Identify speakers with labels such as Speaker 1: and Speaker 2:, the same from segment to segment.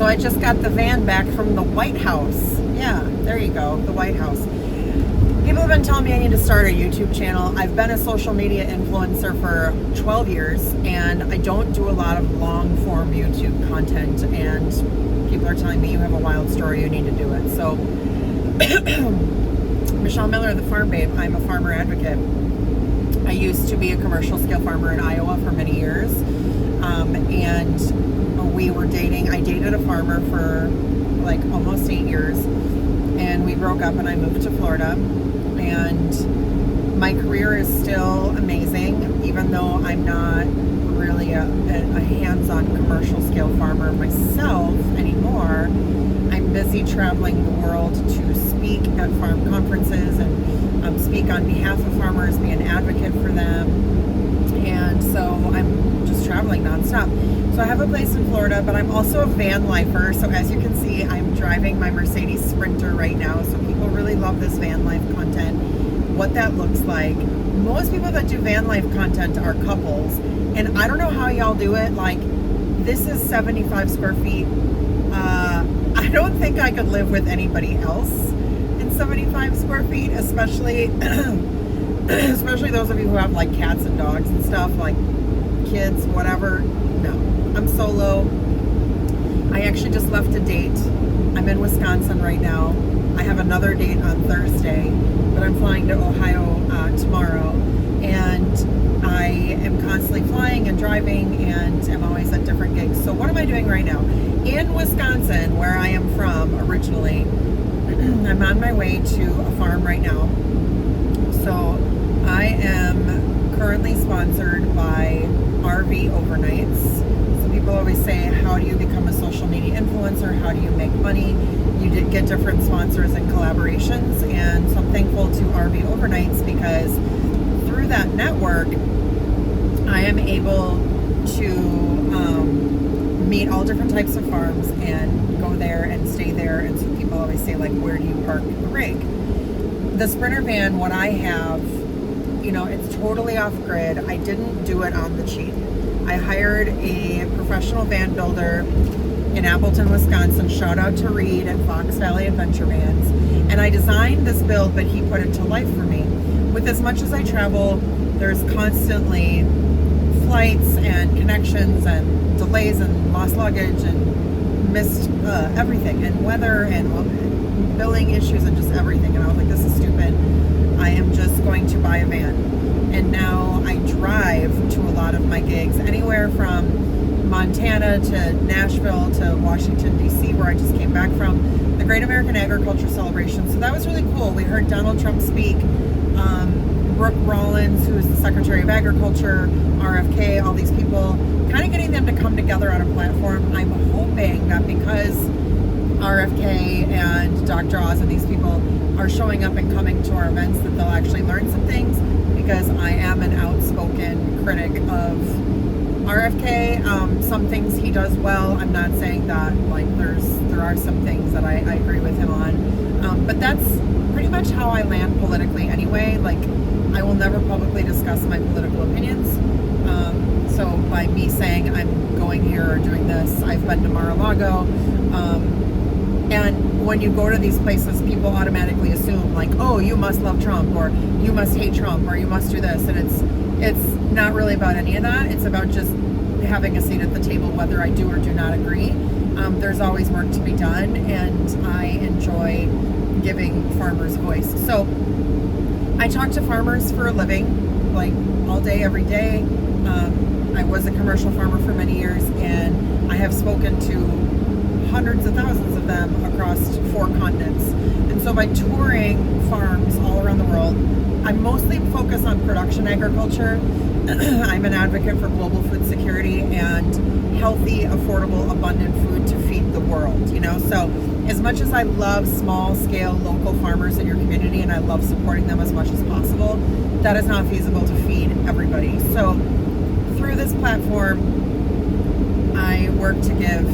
Speaker 1: So I just got the van back from the White House. Yeah, there you go, the White House. People have been telling me I need to start a YouTube channel. I've been a social media influencer for 12 years, and I don't do a lot of long form YouTube content, and people are telling me you have a wild story, you need to do it. So Michelle Miller, the Farm Babe, I'm a farmer advocate. I used to be a commercial scale farmer in Iowa for many years, and we were dating. I dated a farmer for like almost 8 years, and we broke up and I moved to Florida. And my career is still amazing, even though I'm not really a hands-on commercial scale farmer myself anymore. I'm busy traveling the world to speak at farm conferences and speak on behalf of farmers, be an advocate for them. And so I'm just traveling nonstop. So I have a place in Florida, but I'm also a van lifer. So as you can see, I'm driving my Mercedes Sprinter right now. So people really love this van life content, what that looks like. Most people that do van life content are couples. And I don't know how y'all do it. Like, this is 75 square feet. I don't think I could live with anybody else in 75 square feet, especially those of you who have like cats and dogs and stuff, like kids, whatever. No, I'm solo. I actually just left a date. I'm in Wisconsin right now. I have another date on Thursday, but I'm flying to Ohio tomorrow, and I am constantly flying and driving, and I'm always at different gigs. So what am I doing right now? In Wisconsin, where I am from originally, I'm on my way to a farm right now. So I am currently sponsored by RV Overnights. So people always say, how do you become a social media influencer? How do you make money? You did get different sponsors and collaborations, and so I'm thankful to RV Overnights because through that network, I am able to meet all different types of farms and go there and stay there. And so people always say, like, where do you park the rig? The Sprinter van, what I have, you know, it's totally off grid. I didn't do it on the cheap. I hired a professional van builder in Appleton, Wisconsin. Shout out to Reed at Fox Valley Adventure Vans. And I designed this build, but he put it to life for me. With as much as I travel, there's constantly flights and connections and delays and lost luggage and missed everything, and weather and billing issues and just everything. And I was like, this is stupid. I am just going to buy a van. And now I drive to a lot of my gigs, anywhere from Montana to Nashville to Washington, D.C., where I just came back from the Great American Agriculture Celebration. So that was really cool. We heard Donald Trump speak. Brooke Rollins, who is the Secretary of Agriculture, RFK, all these people, kind of getting them to come together on a platform. I'm hoping that because RFK and Dr. Oz and these people are showing up and coming to our events, that they'll actually learn some things, because I am an outspoken critic of RFK. Some things he does well. I'm not saying that, like, there are some things that I agree with him on, but that's pretty much how I land politically anyway. Like, I will never publicly discuss my political opinions. So by me saying I'm going here or doing this, I've been to Mar-a-Lago, and when you go to these places, people automatically assume, like, oh, you must love Trump, or you must hate Trump, or you must do this, and it's not really about any of that. It's about just having a seat at the table, whether I do or do not agree. There's always work to be done, and I enjoy giving farmers voice. So I talk to farmers for a living, like all day, every day. I was a commercial farmer for many years, and I have spoken to hundreds of thousands of them across 4 continents. And so by touring farms all around the world, I'm mostly focused on production agriculture. I'm an advocate for global food security and healthy, affordable, abundant food to feed the world, you know? So as much as I love small scale local farmers in your community, and I love supporting them as much as possible, that is not feasible to feed everybody. So through this platform, I work to give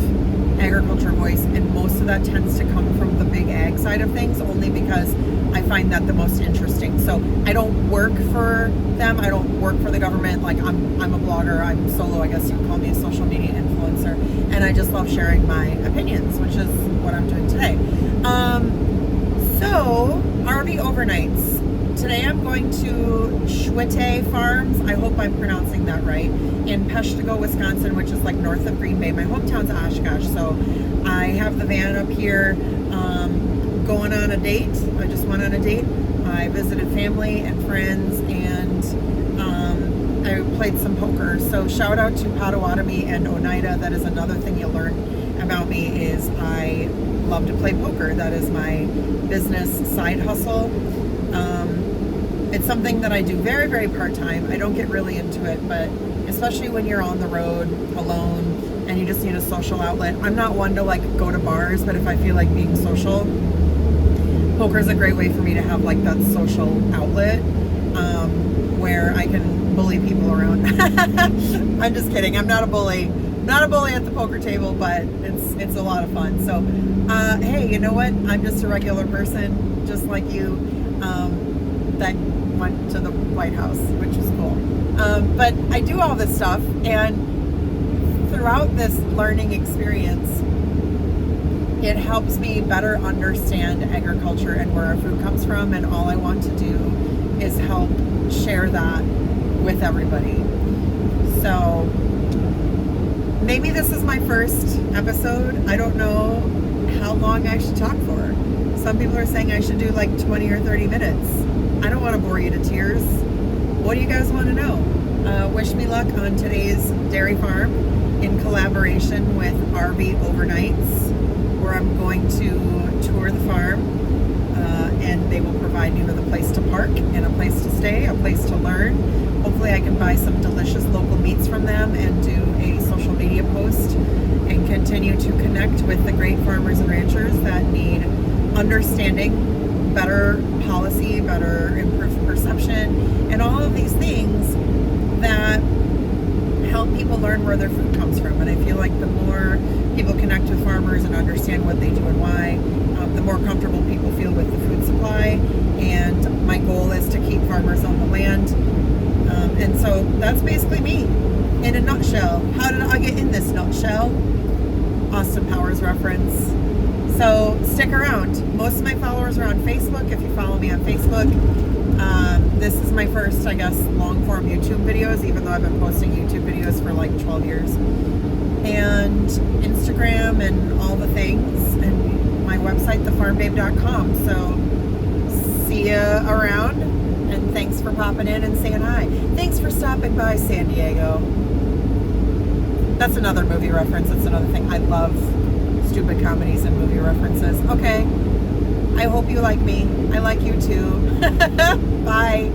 Speaker 1: agriculture voice, and most of that tends to come from the big ag side of things, only because I find that the most interesting. So I don't work for them. I don't work for the government. Like I'm a blogger. I'm solo. I guess you can call me a social media influencer. And I just love sharing my opinions, which is what I'm doing today. So RV overnights. Today I'm going to Schwitte Farms. I hope I'm pronouncing that right. In Peshtigo, Wisconsin, which is like north of Green Bay. My hometown's Oshkosh. So I have the van up here. Going on a date. I just went on a date. I visited family and friends, and I played some poker. So shout out to Potawatomi and Oneida. That is another thing you'll learn about me, is I love to play poker. That is my business side hustle. It's something that I do very, very part-time. I don't get really into it, but especially when you're on the road alone and you just need a social outlet. I'm not one to like go to bars, but if I feel like being social, poker is a great way for me to have like that social outlet where I can bully people around. I'm just kidding. I'm not a bully. Not a bully at the poker table, but it's a lot of fun. So, hey, you know what? I'm just a regular person, just like you, that went to the White House, which is cool. But I do all this stuff, and throughout this learning experience, it helps me better understand agriculture and where our food comes from, and all I want to do is help share that with everybody. So maybe this is my first episode. I don't know how long I should talk for. Some people are saying I should do like 20 or 30 minutes. I don't want to bore you to tears. What do you guys want to know? Wish me luck on today's dairy farm in collaboration with RV Overnights, where I'm going to tour the farm, and they will provide me with a place to park and a place to stay, a place to learn. Hopefully I can buy some delicious local meats from them and do a social media post and continue to connect with the great farmers and ranchers that need understanding, better policy, better improved perception, and all of these things that help people learn where their food comes from. And I feel like the more people connect with farmers and understand what they do and why, the more comfortable people feel with the food supply. And my goal is to keep farmers on the land. And so that's basically me in a nutshell. How did I get in this nutshell? Austin Powers reference. So stick around. Most of my followers are on Facebook. If you follow me on Facebook, this is my first, I guess, long form YouTube videos, even though I've been posting YouTube videos for like 12 years. And Instagram and all the things, and my website, thefarmbabe.com. So see ya around, and thanks for popping in and saying hi. Thanks for stopping by San Diego. That's another movie reference. That's another thing. I love stupid comedies and movie references. Okay. I hope you like me. I like you too. Bye.